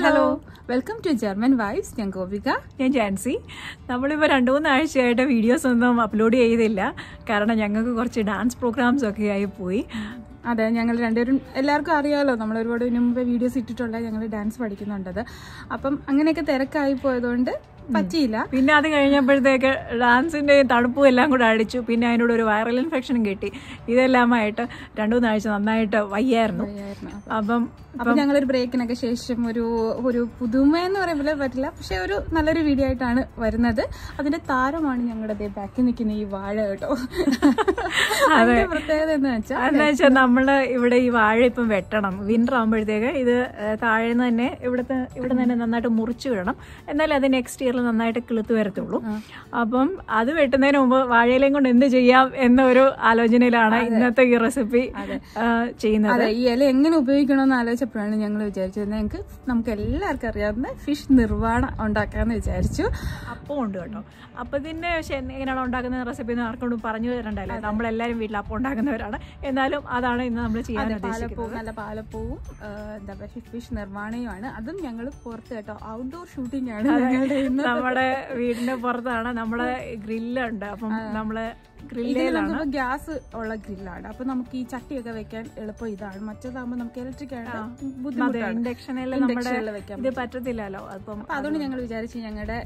Hello. Welcome to GermanVibz. ഞാൻ ഗോപിക. ഞാൻ ജാൻസി. നമ്മളിപ്പോൾ 2-3 ആഴ്ചയായിട്ട് വീഡിയോസ് ഒന്നും അപ്ലോഡ് ചെയ്തില്ല. കാരണം ഞങ്ങൾക്ക് കുറച്ച് ഡാൻസ് പ്രോഗ്രാംസ് ഒക്കെ ആയി പോയി. അതെ, ഞങ്ങൾ രണ്ടുപേരും എല്ലാവർക്കും അറിയാമല്ലോ, നമ്മൾ ഒരുപാട് മുമ്പ് വീഡിയോസ് ഇട്ടിട്ടുള്ള ഞങ്ങൾ ഡാൻസ് പഠിക്കുന്നുണ്ടത്. അപ്പം അങ്ങനെയൊക്കെ തിരക്കായി പോയതുകൊണ്ട് പറ്റിയില്ല. പിന്നെ അത് കഴിഞ്ഞപ്പോഴത്തേക്ക് ഡാൻസിന്റെ തണുപ്പും എല്ലാം കൂടെ അടിച്ചു. പിന്നെ അതിനോട് ഒരു വൈറൽ ഇൻഫെക്ഷനും കിട്ടി. ഇതെല്ലാമായിട്ട് 2-3 ആഴ്ച നന്നായിട്ട് വയ്യായിരുന്നു. അപ്പം ഞങ്ങളൊരു ബ്രേക്കിനൊക്കെ ശേഷം ഒരു പുതുമ എന്ന് പറയുമ്പോൾ പറ്റില്ല, പക്ഷെ ഒരു നല്ലൊരു വീഡിയോ ആയിട്ടാണ് വരുന്നത്. അതിന്റെ താരമാണ് ഞങ്ങളുടെ ബാക്കി നിൽക്കുന്ന ഈ വാഴ കേട്ടോ. അതിന്റെ പ്രത്യേകത എന്താ വെച്ചാൽ നമ്മള് ഇവിടെ ഈ വാഴ ഇപ്പം വെട്ടണം. വിന്റർ ആകുമ്പോഴത്തേക്ക് ഇത് താഴേന്ന് തന്നെ ഇവിടെ തന്നെ നന്നായിട്ട് മുറിച്ചു വിടണം. എന്നാലും അത് നെക്സ്റ്റ് ഇയറിൽ നന്നായിട്ട് കിളുത്ത് വരത്തുള്ളൂ. അപ്പം അത് വെട്ടുന്നതിന് മുമ്പ് വാഴയിലേയും കൊണ്ട് എന്ത് ചെയ്യാം എന്നൊരു ആലോചനയിലാണ് ഇന്നത്തെ ഈ റെസിപ്പി ചെയ്യുന്നത്. ഈ ഇല എങ്ങനെ ഉപയോഗിക്കണമെന്ന് ആലോചിച്ചപ്പോഴാണ് ഞങ്ങൾ വിചാരിച്ചത് നമുക്ക് എല്ലാവർക്കും അറിയാവുന്ന ഫിഷ് നിർവാണ ഉണ്ടാക്കാന്ന് വിചാരിച്ചു. അപ്പം ഉണ്ട് കേട്ടോ. അപ്പത്തിന്റെ എങ്ങനെയാണ് ഉണ്ടാക്കുന്ന റെസിപ്പി എന്ന് ആർക്കൊണ്ടും പറഞ്ഞു തരണ്ടല്ലോ. നമ്മളെല്ലാവരും വീട്ടിൽ അപ്പം ഉണ്ടാക്കുന്നവരാണ്. എന്നാലും അതാണ് ഇന്ന് നമ്മൾ ചെയ്യാൻ ഉദ്ദേശിക്കുന്നത്. നല്ല പാലപ്പവും എന്താ പറയുക ഫിഷ് നിർവാണയുമാണ്. അതും ഞങ്ങൾ പുറത്ത് കേട്ടോ, ഔട്ട്ഡോർ ഷൂട്ടിംഗ് ആണ്. നമ്മുടെ വീടിന്റെ പുറത്താണ് നമ്മുടെ ഗ്രില്ലുണ്ട്. അപ്പം നമ്മള് ഗ്രില്ലിലാണ്, ഗ്യാസ് ഉള്ള ഗ്രില്ലാണ്. അപ്പൊ നമുക്ക് ഈ ചട്ടിയൊക്കെ വെക്കാൻ എളുപ്പം ഇതാണ്. മറ്റേതാകുമ്പോൾ നമുക്ക് ഇലക്ട്രിക് ഇൻഡക്ഷനിൽ നമ്മുടെ ഇത് പറ്റത്തില്ലല്ലോ. അപ്പം അതുകൊണ്ട് ഞങ്ങൾ വിചാരിച്ചു ഞങ്ങളുടെ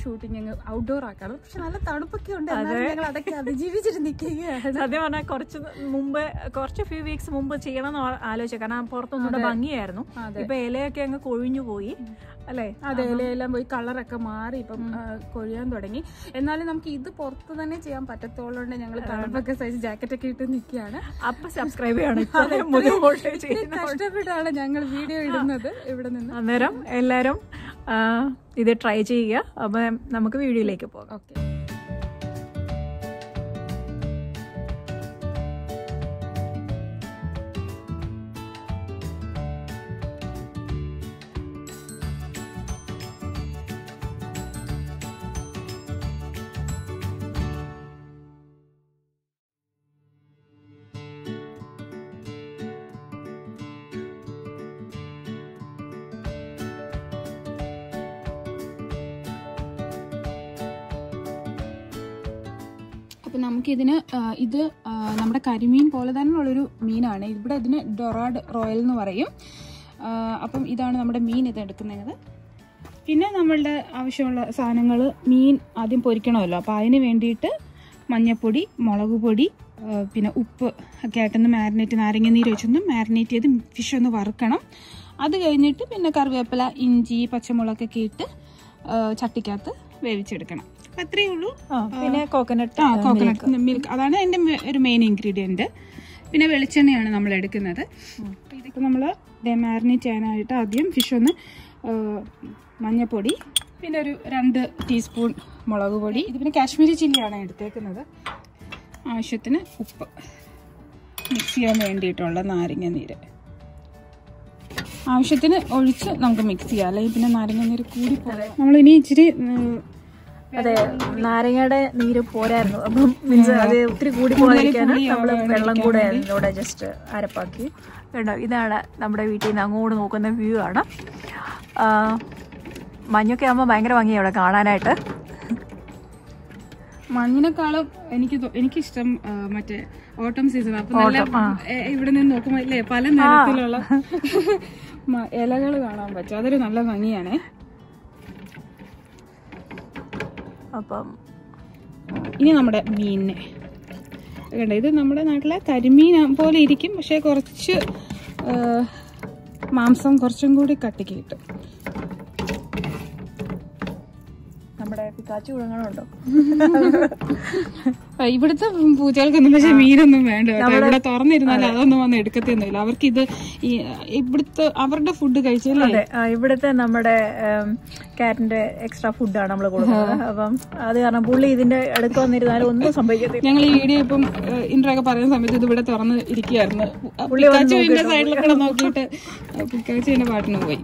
ഷൂട്ടിംഗ് ഞങ്ങൾ ഔട്ട്ഡോർ ആക്കണം. പക്ഷെ നല്ല തണുപ്പൊക്കെ ഉണ്ട്, ഞങ്ങൾ അതൊക്കെ അതിജീവിച്ചിട്ട് നിൽക്കുകയാണ്. സത്യം പറഞ്ഞാൽ കുറച്ച് ഫ്യൂ വീക്സ് മുമ്പ് ചെയ്യണം എന്ന് ആലോചിച്ചു. കാരണം പുറത്തൊന്നുകൂടെ ഭംഗിയായിരുന്നു. ഇപ്പൊ ഇലയൊക്കെ അങ്ങ് കൊഴിഞ്ഞു പോയി അല്ലേ? അതെ, ഇലയെല്ലാം പോയി കളറൊക്കെ മാറി ഇപ്പം കൊഴിയാൻ തുടങ്ങി. എന്നാലും നമുക്ക് ഇത് പുറത്ത് തന്നെ ചെയ്യാൻ പറ്റത്തോളുണ്ട്. ഞങ്ങൾ തണുപ്പൊക്കെ സൈസ് ജാക്കറ്റ് ഒക്കെ ഇട്ട് നിൽക്കുകയാണ്. അപ്പൊ സബ്സ്ക്രൈബ് ചെയ്യണം. കഷ്ടപ്പെട്ടാണ് ഞങ്ങൾ വീഡിയോ ഇടുന്നത് ഇവിടെ നിന്ന്. അന്നേരം എല്ലാരും ഇത് ട്രൈ ചെയ്യുക. അപ്പൊ നമുക്ക് വീഡിയോയിലേക്ക് പോകാം. ഓക്കെ. അപ്പം നമുക്കിതിന് ഇത് നമ്മുടെ കരിമീൻ പോലെ തന്നെയുള്ളൊരു മീനാണ്. ഇവിടെ ഇതിന് ഡൊറാഡ് റോയൽ എന്ന് പറയും. അപ്പം ഇതാണ് നമ്മുടെ മീൻ ഇത് എടുക്കുന്നത്. പിന്നെ നമ്മളുടെ ആവശ്യമുള്ള സാധനങ്ങൾ, മീൻ ആദ്യം പൊരിക്കണമല്ലോ. അപ്പോൾ അതിന് വേണ്ടിയിട്ട് മഞ്ഞൾപ്പൊടി, മുളക് പൊടി, പിന്നെ ഉപ്പ് ഒക്കെ ആയിട്ടൊന്ന് നാരങ്ങ നീര് വെച്ചൊന്ന് മാരിനേറ്റ് ചെയ്ത് ഫിഷ് ഒന്ന് വറുക്കണം. അത് കഴിഞ്ഞിട്ട് പിന്നെ കറിവേപ്പില, ഇഞ്ചി, പച്ചമുളകൊക്കെ ഇട്ട് ചട്ടിക്കകത്ത് വേവിച്ചെടുക്കണം. അത്രയേ ഉള്ളൂ. പിന്നെ കോക്കനട്ട് മിൽക്ക്, അതാണ് അതിൻ്റെ ഒരു മെയിൻ ഇൻഗ്രീഡിയൻറ്റ്. പിന്നെ വെളിച്ചെണ്ണയാണ് നമ്മൾ എടുക്കുന്നത്. ഇതൊക്കെ നമ്മൾ മാരിനേറ്റ് ചെയ്യാനായിട്ട് ആദ്യം ഫിഷ് ഒന്ന് മഞ്ഞൾപ്പൊടി, പിന്നെ ഒരു 2 ടീസ്പൂൺ മുളക് പൊടി, ഇത് പിന്നെ കാശ്മീരി ചില്ലിയാണ് എടുത്തേക്കുന്നത്. ആവശ്യത്തിന് ഉപ്പ്, മിക്സ് ചെയ്യാൻ വേണ്ടിയിട്ടുള്ള നാരങ്ങ നീര് ആവശ്യത്തിന് ഒഴിച്ച് നമുക്ക് മിക്സ് ചെയ്യാം. അല്ലെങ്കിൽ പിന്നെ നാരങ്ങ നീര് കൂടി പോകാം. നമ്മളിനി ഇച്ചിരി അതെ, നാരങ്ങയുടെ നീര് പോരായിരുന്നു. അപ്പം മീൻസ് അത് ഒത്തിരി കൂടി പോകാതിരിക്കാൻ നമ്മൾ വെള്ളം കൂടെ ഇതിലൂടെ ജസ്റ്റ് അരപ്പാക്കി. കേട്ടോ, ഇതാണ് നമ്മുടെ വീട്ടിൽ നിന്ന് അങ്ങോട്ട് നോക്കുന്ന വ്യൂ ആണ്. മഞ്ഞൊക്കെ ആകുമ്പോൾ ഭയങ്കര ഭംഗിയാണ് ഇവിടെ കാണാനായിട്ട്. മഞ്ഞിനെക്കാളും എനിക്കിഷ്ടം മറ്റേ ഓട്ടം സീസൺ. അപ്പൊ നല്ല ഇവിടെ നിന്ന് നോക്കുമ്പോൾ ഇല്ലേ പല നിറത്തിലുള്ള ഇലകൾ കാണാൻ പറ്റും. അതൊരു നല്ല ഭംഗിയാണേ. അപ്പം ഇനി നമ്മുടെ മീനിനെ കണ്ട, ഇത് നമ്മുടെ നാട്ടിലെ കരിമീൻ പോലെ ഇരിക്കും, പക്ഷെ കുറച്ച് മാംസം കുറച്ചും കൂടി കട്ടിക്ക് കിട്ടും. നമ്മുടെ പിക്കാച്ചി കുഴങ്ങളുണ്ടോ? ഇവിടുത്തെ പൂച്ചകൾക്കൊന്നും പക്ഷെ മീനൊന്നും വേണ്ട. ഇവിടെ തുറന്നിരുന്നാലും അതൊന്നും വന്ന് എടുക്കത്തൊന്നുമില്ല. അവർക്ക് ഇത് ഇവിടുത്തെ അവരുടെ ഫുഡ് കഴിച്ചല്ലേ. ഇവിടുത്തെ നമ്മുടെ കാറ്റിന്റെ എക്സ്ട്രാ ഫുഡാണ് നമ്മൾ കൊടുക്കുന്നത്. അപ്പം അത് കാരണം പുള്ളി ഇതിന്റെ അടുത്ത് വന്നിരുന്നാലും ഒന്നും സംഭവിക്കത്തില്ല. ഞങ്ങൾ ഈ വീഡിയോ ഇപ്പം ഇൻട്രോക്കെ പറയുന്ന സമയത്ത് ഇത് ഇവിടെ തുറന്ന് ഇരിക്കുകയായിരുന്നു. പിക്കാച്ചുവിന്റെ സൈഡിലൊക്കെ നോക്കിയിട്ട് പിക്കാച്ചുവിന്റെ പാട്ടിന് പോയി.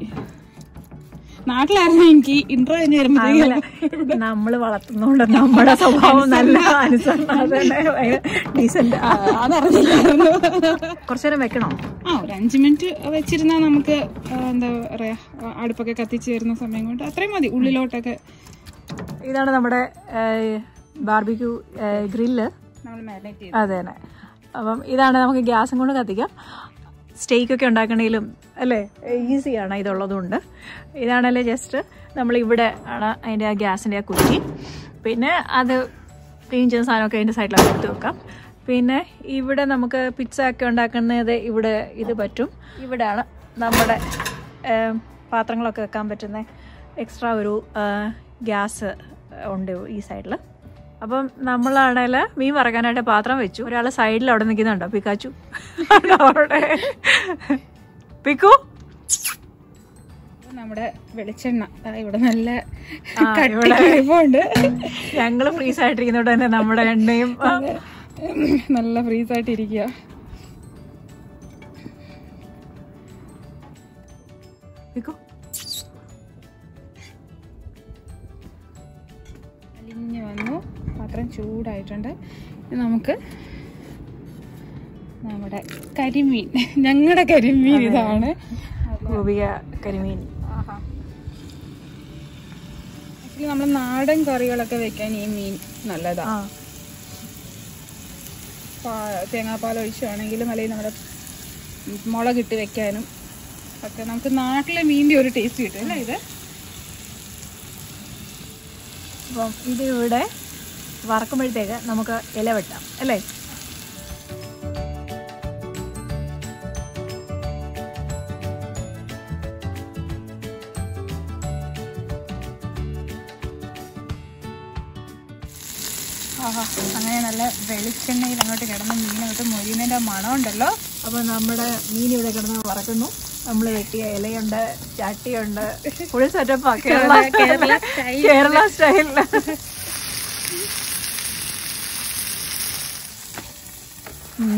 നാട്ടിലായിരുന്നു എനിക്ക് ഇൻട്രോ കഴിഞ്ഞ് വരുമ്പോഴത്തേക്കും നമ്മള് വളർത്തുന്നോണ്ട് നമ്മുടെ സ്വഭാവം നല്ല അനുസരണം ഡീസന്റ് അതറിഞ്ഞില്ലായിരുന്നു. കുറച്ചേരം വെക്കണോ? ഒരു 5 മിനിറ്റ് വെച്ചിരുന്നാൽ നമുക്ക് എന്താ പറയാ അടുപ്പൊക്കെ കത്തിച്ച് വരുന്ന സമയം കൊണ്ട് അത്രയും മതി. ഉള്ളിലോട്ടൊക്കെ. ഇതാണ് നമ്മുടെ ബാർബിക്യൂ ഗ്രില്ല്. അതെ തന്നെ. അപ്പം ഇതാണ് നമുക്ക് ഗ്യാസും കൊണ്ട് കത്തിക്കാം. സ്റ്റേക്കൊക്കെ ഉണ്ടാക്കണമെങ്കിലും അല്ലേ ഈസിയാണ് ഇതുള്ളതുകൊണ്ട്. ഇതാണല്ലേ ജസ്റ്റ് നമ്മളിവിടെ ആണ് അതിൻ്റെ ആ ഗ്യാസിൻ്റെ ആ കുറ്റി. പിന്നെ അത് ക്ലീൻ ചെയ്യുന്ന സാധനമൊക്കെ അതിൻ്റെ സൈഡിലൊക്കെ എടുത്ത് വെക്കാം. പിന്നെ ഇവിടെ നമുക്ക് പിസ്സ ഒക്കെ ഉണ്ടാക്കുന്നത് ഇവിടെ ഇത് പറ്റും. ഇവിടെയാണ് നമ്മുടെ പാത്രങ്ങളൊക്കെ വെക്കാൻ പറ്റുന്ന എക്സ്ട്രാ ഒരു ഗ്യാസ് ഉണ്ട് ഈ സൈഡിൽ. അപ്പം നമ്മളാണെങ്കിൽ മീൻ വറക്കാനായിട്ട് പാത്രം വെച്ചു. ഒരാൾ സൈഡിൽ അവിടെ നിൽക്കുന്നുണ്ടോ? പിക്കാച്ചു അവിടെ പിക്കു. നമ്മുടെ വെളിച്ചെണ്ണ ഇവിടെ നല്ല ഉണ്ട്. ഞങ്ങള് ഫ്രീസ് ആയിട്ടിരിക്കുന്നോണ്ട് തന്നെ നമ്മുടെ എണ്ണയും നല്ല ഫ്രീസ് ആയിട്ടിരിക്കുക. പിക്കു അലിഞ്ഞു വന്നു. പാത്രം ചൂടായിട്ടുണ്ട്. നമുക്ക് നമ്മുടെ കരിമീൻ, ഞങ്ങളുടെ കരിമീൻ ഇതാണ്. ഗോപിക കരിമീൻ. ആക്ച്വലി നമ്മൾ നാടൻ കറികളൊക്കെ വെക്കാൻ ഈ മീൻ നല്ലതാ. തേങ്ങാപ്പാൽ ഒഴിച്ചാണെങ്കിലും അല്ലെങ്കിൽ നമ്മുടെ മുളകിട്ട് വെക്കാനും ഒക്കെ നമുക്ക് നാട്ടിലെ മീനിന്റെ ഒരു ടേസ്റ്റ് കിട്ടും അല്ലേ ഇത്. അപ്പം ഇതിവിടെ വറക്കുമ്പോഴത്തേക്ക് നമുക്ക് ഇല വെട്ടാം അല്ലേ. അങ്ങനെ നല്ല വെളിച്ചെണ്ണയിൽ അങ്ങോട്ട് കിടന്ന് മീൻ അങ്ങോട്ട് മൊഴിയുന്നതിൻ്റെ മണം ഉണ്ടല്ലോ. അപ്പോൾ നമ്മുടെ മീൻ ഇവിടെ കിടന്ന് വറക്കുന്നു. നമ്മൾ വെട്ടിയ ഇലയുണ്ട്, ചട്ടിയുണ്ട്, ഫുൾ സെറ്റപ്പാ കേരള സ്റ്റൈലിൽ.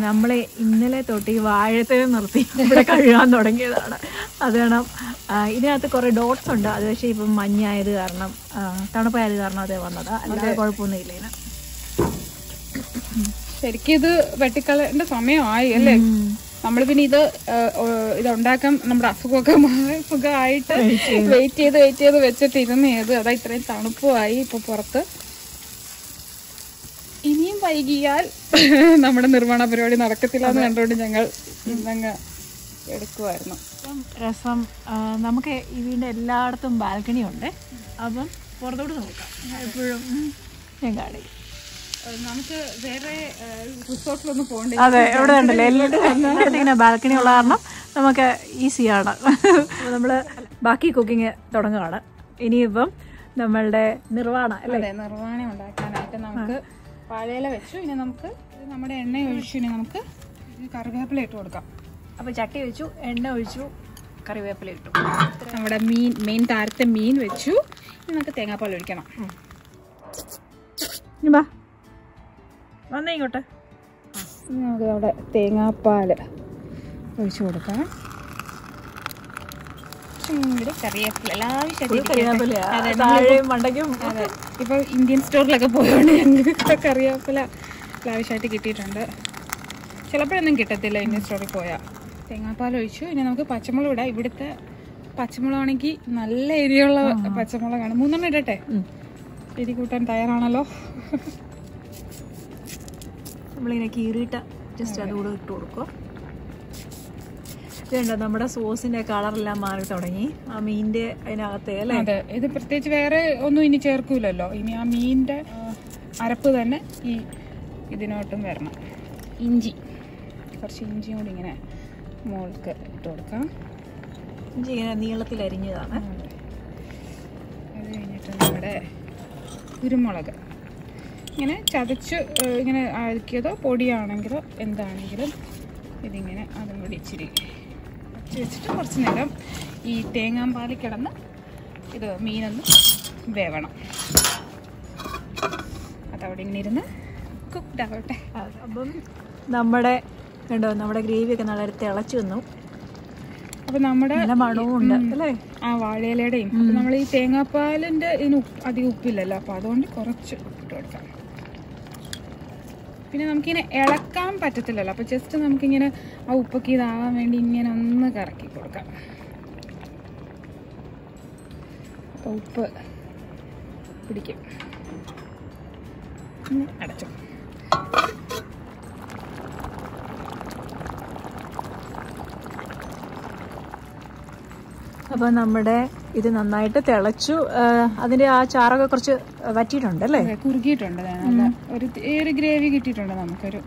നമ്മൾ ഇന്നലെ തൊട്ട് ഈ വാഴത്തെ നിർത്തി ഇവിടെ കഴുകാൻ തുടങ്ങിയതാണ്. അത് കാരണം ഇതിനകത്ത് കുറേ ഡോട്ട്സ് ഉണ്ട്. അത് പക്ഷേ ഇപ്പം മഞ്ഞായത് കാരണം തണുപ്പായത് കാരണം അത് വന്നതാ. അല്ലാതെ കുഴപ്പമൊന്നും ഇല്ല ഇതിന്. ശരിക്കും ഇത് വെട്ടിക്കളേണ്ട സമയമായി അല്ലേ. നമ്മൾ പിന്നെ ഇതുണ്ടാക്കാൻ നമ്മുടെ അസുഖമായിട്ട് വെയിറ്റ് ചെയ്ത് വെച്ചിട്ട് ഇരുന്നത്. അതാ ഇത്രയും തണുപ്പുമായി ഇപ്പൊ പുറത്ത്. ഇനിയും വൈകിയാൽ നമ്മുടെ നിർമ്മാണ പരിപാടി നടക്കത്തില്ല എന്ന് കണ്ടുകൊണ്ട് ഞങ്ങൾ ഇന്നങ്ങ് എടുക്കുമായിരുന്നു. രസം നമുക്ക് ഇതിൻ്റെ എല്ലായിടത്തും ബാൽക്കണി ഉണ്ട്. അപ്പം പുറത്തോട്ട് നോക്കാം. എപ്പോഴും ഞാൻ കാണിക്കും. നമുക്ക് വേറെ റിസോർട്ടിലൊന്നും പോകണ്ടേ. അതെ, ഇവിടെ ഉണ്ടല്ലോ എല്ലായിടത്തും ഇങ്ങനെ ബാൽക്കണി ഉള്ള കാരണം നമുക്ക് ഈസിയാണ്. നമ്മൾ ബാക്കി കുക്കിങ് തുടങ്ങുകയാണ്. ഇനിയിപ്പം നമ്മളുടെ നിർവ്വാണ അല്ലേ, നിർവ്വാണ ഉണ്ടാക്കാനായിട്ട് നമുക്ക് വാഴയില വെച്ചു. ഇനി നമുക്ക് നമ്മുടെ എണ്ണ ഒഴിച്ചു. ഇനി നമുക്ക് കറിവേപ്പില ഇട്ട് കൊടുക്കാം. അപ്പോൾ ചട്ടി വെച്ചു, എണ്ണ ഒഴിച്ചു, കറിവേപ്പില ഇട്ടു. നമ്മുടെ മെയിൻ താരത്തെ മീൻ വെച്ചു. ഇനി നമുക്ക് തേങ്ങാപ്പാൽ ഒഴിക്കണം. വന്നേ ഇങ്ങോട്ട്. നമുക്ക് അവിടെ തേങ്ങാപ്പാൽ ഒഴിച്ചു കൊടുക്കാം. ഇപ്പൊ ഇന്ത്യൻ സ്റ്റോറിലൊക്കെ പോയോണ്ട് ഞങ്ങൾക്ക് കറിവേപ്പില ലാവിഷായിട്ട് കിട്ടിയിട്ടുണ്ട്. ചിലപ്പോഴൊന്നും കിട്ടത്തില്ല ഇന്ത്യൻ സ്റ്റോറിൽ പോയാൽ. തേങ്ങാപ്പാൽ ഒഴിച്ചു. ഇനി നമുക്ക് പച്ചമുളക് ഇടാം. ഇവിടുത്തെ പച്ചമുളകാണെങ്കിൽ നല്ല എരിയുള്ള പച്ചമുളകാണ്. 3 ഇടട്ടെ? എരി കൂട്ടാൻ തയ്യാറാണല്ലോ. നമ്മളിങ്ങനെ കീറിയിട്ട് ജസ്റ്റ് അതുകൂടെ ഇട്ട് കൊടുക്കുക. ഇതുണ്ട് നമ്മുടെ സോസിന്റെ കളറെല്ലാം മാറി തുടങ്ങി. ആ മീനിന്റെ അതിനകത്ത് അല്ലേ. അതെ, ഇത് പ്രത്യേകിച്ച് വേറെ ഒന്നും ഇനി ചേർക്കൂലല്ലോ. ഇനി ആ മീനിന്റെ അരപ്പ് തന്നെ ഈ ഇതിനോട്ടും വരണം. ഇഞ്ചി, കുറച്ച് ഇഞ്ചിയും കൂടി ഇങ്ങനെ മുകൾക്ക് ഇട്ട് കൊടുക്കാം. ഇഞ്ചി ഇങ്ങനെ നീളത്തിൽ അരിഞ്ഞതാണ്. അത് കഴിഞ്ഞിട്ട് നമ്മുടെ കുരുമുളക് ഇങ്ങനെ ചതച്ച് ഇങ്ങനെ ആക്കിയതോ പൊടിയാണെങ്കിലോ എന്താണെങ്കിലും ഇതിങ്ങനെ അതും കൂടി ഇച്ചിരി വെച്ചിട്ട് കുറച്ച് നേരം ഈ തേങ്ങാപ്പാലിൽ കിടന്ന് ഇത് മീനൊന്ന് വേവണം. അതവിടെ ഇങ്ങനെ ഇരുന്ന് കുക്ക്ഡ് ആവട്ടെ. അപ്പം നമ്മുടെ കണ്ടോ, നമ്മുടെ ഗ്രേവിയൊക്കെ നല്ല തിളച്ച് വന്നു. അപ്പൊ നമ്മുടെ മണവും ഉണ്ട് അല്ലേ? ആ വാഴയിലയുടെയും. അപ്പൊ നമ്മൾ ഈ തേങ്ങാപ്പാലിന്റെ ഇതിന് അധികം ഉപ്പില്ലല്ലോ, അപ്പൊ അതുകൊണ്ട് കുറച്ച് ഉപ്പിട്ട് കൊടുക്കാം. പിന്നെ നമുക്കിങ്ങനെ ഇളക്കാൻ പറ്റത്തില്ലല്ലോ, അപ്പൊ ജസ്റ്റ് നമുക്കിങ്ങനെ ആ ഉപ്പൊക്കെ ഇതാവാൻ വേണ്ടി ഇങ്ങനെ ഒന്ന് കറക്കി കൊടുക്കാം. അപ്പൊ ഉപ്പ് പിടിക്കും. അടച്ചു. അപ്പൊ നമ്മുടെ ഇത് നന്നായിട്ട് തിളച്ചു. അതിന്റെ ആ ചാറൊക്കെ കുറച്ച് വറ്റിയിട്ടുണ്ട് അല്ലേ? കുറുകിയിട്ടുണ്ട്. ഒരു ഗ്രേവി കിട്ടിയിട്ടുണ്ട് നമുക്കൊരു.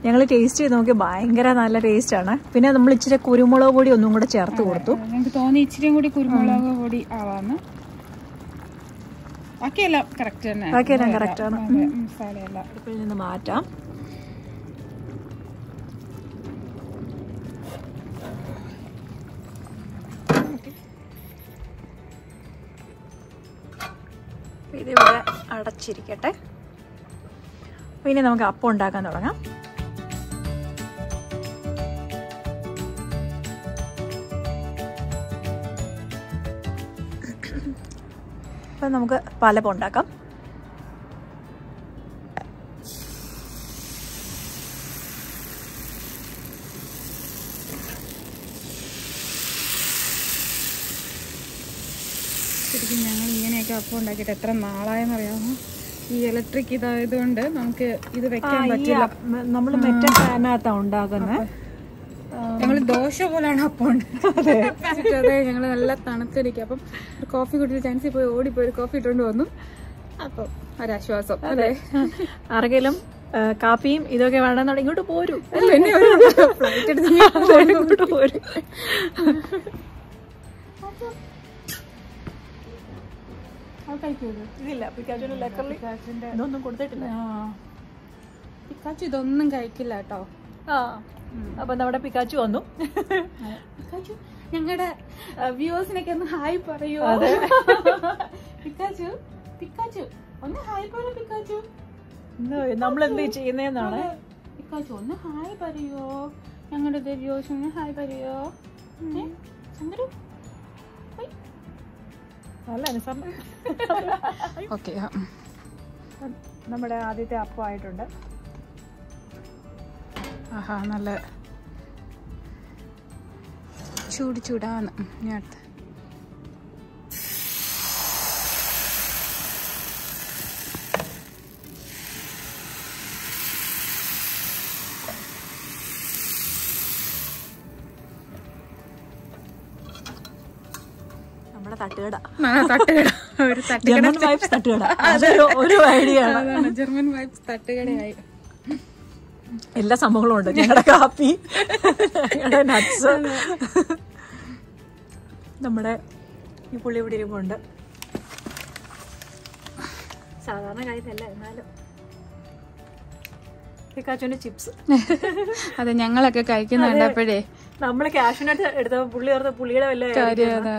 ഞങ്ങൾ ടേസ്റ്റ് ചെയ്ത് നോക്കി, ഭയങ്കര നല്ല ടേസ്റ്റ് ആണ്. പിന്നെ നമ്മൾ ഇച്ചിരി കുരുമുളക് പൊടി ഒന്നും കൂടെ ചേർത്ത് കൊടുത്തു. ഞങ്ങൾക്ക് തോന്നി ഇച്ചിരിയും കൂടി കുരുമുളക് പൊടി ആവാന്ന്. ബാക്കിയെല്ലാം കറക്റ്റ് തന്നെ. ബാക്കിയെല്ലാം കറക്റ്റ് ആണ്. മസാലയെല്ലാം അടുപ്പിൽ നിന്ന് മാറ്റാം. ഇതിവിടെ അടച്ചിരിക്കട്ടെ. പിന്നെ നമുക്ക് അപ്പം ഉണ്ടാക്കാൻ തുടങ്ങാം. അപ്പം നമുക്ക് പാലപ്പം ഉണ്ടാക്കാം. ശരിക്കും ഞങ്ങൾ ഇങ്ങനെയൊക്കെ അപ്പം ഉണ്ടാക്കിയിട്ട് എത്ര നാളായെന്നറിയാമോ? ഈ ഇലക്ട്രിക് ഇതായതുകൊണ്ട് നമുക്ക് ഇത് വെക്കാൻ പറ്റില്ല. നമ്മൾ മറ്റേ ഫാനകത്താണ് ഉണ്ടാക്കുന്നത്. ഞങ്ങൾ ദോശ പോലെയാണ് അപ്പം ഉണ്ടാക്കുന്നത്. അതെ, ഞങ്ങൾ നല്ല തണുത്തിരിക്കും. അപ്പം ഒരു കോഫി കുടിച്ച് ജാൻസി പോയി ഓടിപ്പോയി ഒരു കോഫി ഇട്ടുകൊണ്ട് വന്നു. അപ്പം ഒരാശ്വാസം. അതെ, ആർക്കെങ്കിലും കാപ്പിയും ഇതൊക്കെ വേണമെന്നുണ്ടെങ്കിൽ ഇങ്ങോട്ട് പോരും. ഫ്ലൈറ്റ് എടുത്ത് ഇങ്ങോട്ട് പോരും. ഇതില്ല, ഇതൊന്നും കൊടുത്തിട്ടില്ല. പിക്കാച്ചു ഇതൊന്നും കഴിക്കില്ല കേട്ടോ. അപ്പൊ നമ്മുടെ പിക്കാച്ചു വന്നു. പിക്കാച്ചു ഞങ്ങളുടെ വ്യൂവേഴ്സിനൊക്കെ ഒന്ന് ഹായ് പറയൂ. പിക്കാച്ചു പിക്കാച്ചു ഒന്ന് ഹായ് പറയൂ. പിക്കാച്ചു നമ്മളെന്ത് ചെയ്യുന്നതെന്നാണ്. പിക്കാച്ചു ഒന്ന് ഹായ് പറയോ. ഞങ്ങളുടെ വ്യൂവേഴ്സ് ഒന്ന് ഹായ് പറയോ. ചന്ദ്രു നല്ല അനുസരണം. ഓക്കെ, നമ്മുടെ ആദ്യത്തെ അപ്പം ആയിട്ടുണ്ട്. ആഹാ, നല്ല ചൂടാണ്. ഞാൻ അടുത്ത് തട്ടുകട. ജർമൻ വൈബ്സ് തട്ടുകട ഒരു ഐഡിയ ആണ്. ജർമൻ വൈബ്സ് തട്ടുകടയായി. എല്ലാ സംഭവങ്ങളും ഉണ്ട്. ഞങ്ങളുടെ കാപ്പി, ഞങ്ങളുടെ നട്ട്സ്, നമ്മുടെ ഈ പുള്ളി ഇവിടെ ഇരിപ്പുണ്ട്. സാധാരണ കാര്യമല്ല, എന്നാലും പിക്കാച്ചുവിന്റെ ചിപ്സ്. അതെ, ഞങ്ങളൊക്കെ കഴിക്കുന്നുണ്ടപ്പോഴേ നമ്മള് കാഷ്യൂനട്ട് എടുത്തപ്പോ പുള്ളി ഓർത്ത പുള്ളിയുടെ വല്ല കാര്യം.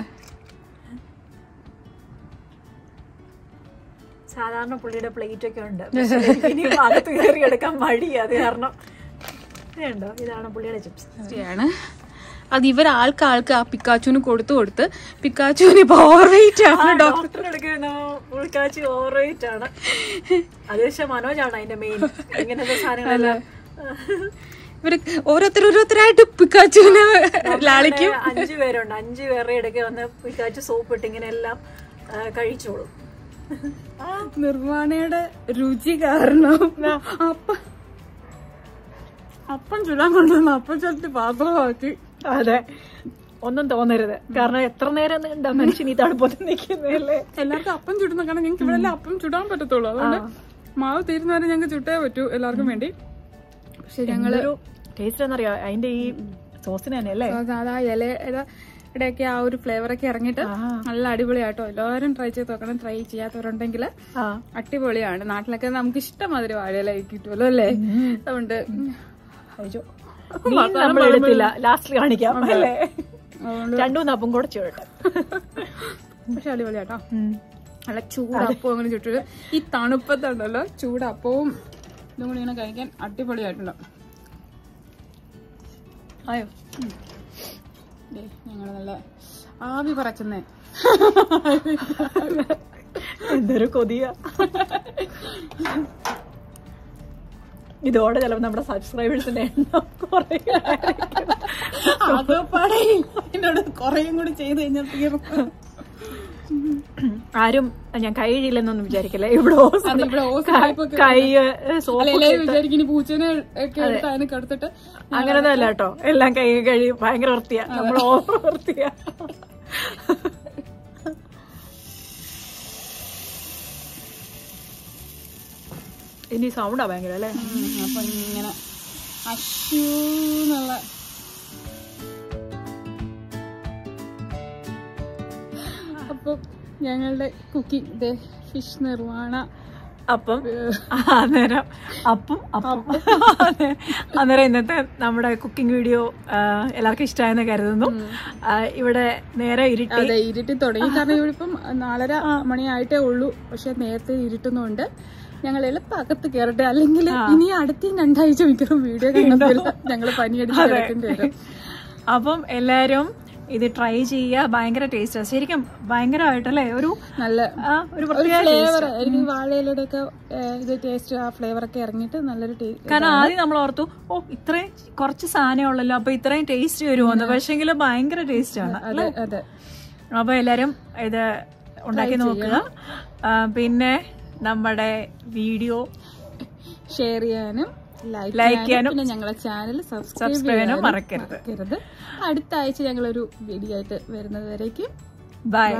സാധാരണ പുള്ളിയുടെ പ്ലേറ്റ് ഒക്കെ ഉണ്ട്. ഇനി അകത്ത് കയറി എടുക്കാൻ മടി. അത് കാരണം ഉണ്ടോ, ഇതാണ് പുള്ളിയുടെ ചിപ്സ്. അത് ആൾക്ക് ആ പിക്കാച്ചുവിന് കൊടുത്ത് പിക്കാച്ചുവിന് ഇപ്പൊ ഓവർ വെയിറ്റ് ആണ്. ഡോക്ടർ എടുക്കുന്ന പിക്കാച്ചു ഓവർ വെയിറ്റ് ആണ്. അത് പക്ഷെ മനോജാണ് അതിന്റെ മെയിൻ ഇങ്ങനത്തെ സാധനങ്ങളെല്ലാം. ഇവര് ഓരോരുത്തരായിട്ട് പിക്കാച്ചുവിനെ ലാളിക്കും. 5 പേരുണ്ട്. 5 പേരുടെ ഇടയ്ക്ക് വന്ന് പിക്കാച്ചു സോപ്പ് ഇട്ട് ഇങ്ങനെ എല്ലാം കഴിച്ചോളും. നിർവാണയുടെ രുചി കാരണം അപ്പം ചുടാൻ കൊണ്ടുവന്ന അപ്പം ചുരുട്ടി പാത്രമാക്കി. അതെ, ഒന്നും തോന്നരുത്. കാരണം എത്ര നേരം ഉണ്ടാ മനുഷ്യൻ ഈ തണുപ്പത്ത് നിൽക്കുന്നതല്ലേ. എല്ലാവർക്കും അപ്പം ചുടുന്ന കാരണം ഞങ്ങൾക്ക് ഇവിടെ എല്ലാം അപ്പം ചുടാൻ പറ്റത്തുള്ളൂ. അതുകൊണ്ട് മാവ് തീരുന്നവരെ ഞങ്ങൾക്ക് ചുട്ടേ പറ്റൂ എല്ലാവർക്കും വേണ്ടി. പക്ഷെ ഞങ്ങളൊരു ടേസ്റ്റ് എന്നറിയാം അതിന്റെ ഈ സോസിന് തന്നെ അല്ലേ. സാധാ ഇലയുടെയൊക്കെ ആ ഒരു ഫ്ലേവർ ഒക്കെ ഇറങ്ങിയിട്ട് നല്ല അടിപൊളിയായിട്ടോ. എല്ലാവരും ട്രൈ ചെയ്ത് നോക്കണം. ട്രൈ ചെയ്യാത്തവരുണ്ടെങ്കിൽ അടിപൊളിയാണ്. നാട്ടിലൊക്കെ നമുക്ക് ഇഷ്ടമാതിരി വാഴയില കിട്ടുമല്ലോ അല്ലേ. അതുകൊണ്ട് നമ്മൾ എടുത്തില്ല, ലാസ്റ്റ് കാണിക്കാം അല്ലേ. 2-3 അപ്പം കൂടെ ചുടട്ടെ. പക്ഷെ അടിപൊളിയാട്ടോ. നല്ല ചൂടപ്പവും അങ്ങനെ ചുട്ടു. ഈ തണുപ്പത്തുണ്ടല്ലോ ചൂടപ്പവും ഇതും കൂടി ഇങ്ങനെ കഴിക്കാൻ അടിപൊളിയായിട്ടുണ്ടോ. ആയോ ഞങ്ങൾ നല്ല ആവി പറക്കുന്നേ എന്തൊരു കൊതിയ. ഇതോടെ ചിലപ്പോൾ നമ്മുടെ സബ്സ്ക്രൈബേഴ്സിന്റെ എണ്ണം എന്നോട് കുറേയും കൂടി ചെയ്ത് കഴിഞ്ഞാൽ ആരും ഞാൻ കഴിയില്ലെന്നൊന്നും വിചാരിക്കില്ല. ഇവിടെ കൈ വിചാരിക്കും പൂച്ചനെ ഒക്കെ എടുത്തിട്ട് അങ്ങനൊന്നും അല്ല കേട്ടോ. എല്ലാം കൈ കഴിയും. ഭയങ്കര വൃത്തിയാ. നമ്മൾ ഓവർ വൃത്തിയാ. ഇനി സൗണ്ടാ ഭയങ്കര അല്ലേ. അപ്പൊ ഇങ്ങനെ അശൂന്നുള്ള അപ്പൊ ഞങ്ങളുടെ കുക്കിംഗ് ഫിഷ് നിർവാണ. അപ്പം അന്നേരം അന്നേരം ഇന്നത്തെ നമ്മുടെ കുക്കിംഗ് വീഡിയോ എല്ലാവർക്കും ഇഷ്ടമായെന്ന് കരുതുന്നു. ഇവിടെ നേരെ ഇരുട്ടി തുടങ്ങി. കാരണം ഇവിടെ ഇപ്പം 4:30 മണിയായിട്ടേ ഉള്ളൂ. പക്ഷെ നേരത്തെ ഇരുട്ടുന്നുണ്ട്. ഞങ്ങൾ എളുപ്പം അകത്ത് കയറട്ടെ, അല്ലെങ്കിൽ ഇനി അടുത്ത 2 ആഴ്ച മിക്കറും വീഡിയോ കണ്ടില്ല. ഞങ്ങൾ പനിയടിച്ച് കിടക്കേണ്ടി വരും. അപ്പം എല്ലാരും ഇത് ട്രൈ ചെയ്യുക. ഭയങ്കര ടേസ്റ്റ്. ശരിക്കും ഭയങ്കരമായിട്ടല്ലേ ഒരു നല്ല ഒരു ഫ്ലേവർ. എനിക്ക് വാഴയിലയുടെ ഒക്കെ ഇത് ടേസ്റ്റ്, ആ ഫ്ലേവർ ഒക്കെ ഇറങ്ങിയിട്ട് നല്ലൊരു ടേസ്റ്റ്. കാരണം ആദ്യം നമ്മൾ ഓർത്തു ഇത്രയും കുറച്ച് സാധനമേ ഉള്ളല്ലോ, അപ്പൊ ഇത്രയും ടേസ്റ്റ് വരുമോന്ന്. പക്ഷെങ്കിൽ ഭയങ്കര ടേസ്റ്റ് ആണ്. അതെ. അപ്പൊ എല്ലാരും ഇത് ഉണ്ടാക്കി നോക്കുക. പിന്നെ നമ്മുടെ വീഡിയോ ഷെയർ ചെയ്യാനും ലൈക്ക് ചെയ്യാനും പിന്നെ ഞങ്ങളെ ചാനൽ സബ്സ്ക്രൈബ് ചെയ്യാനും മറക്കരുത്. അടുത്ത ആഴ്ച ഞങ്ങളൊരു വീഡിയോ ആയിട്ട് വരുന്നത് വരേക്കും ബൈ.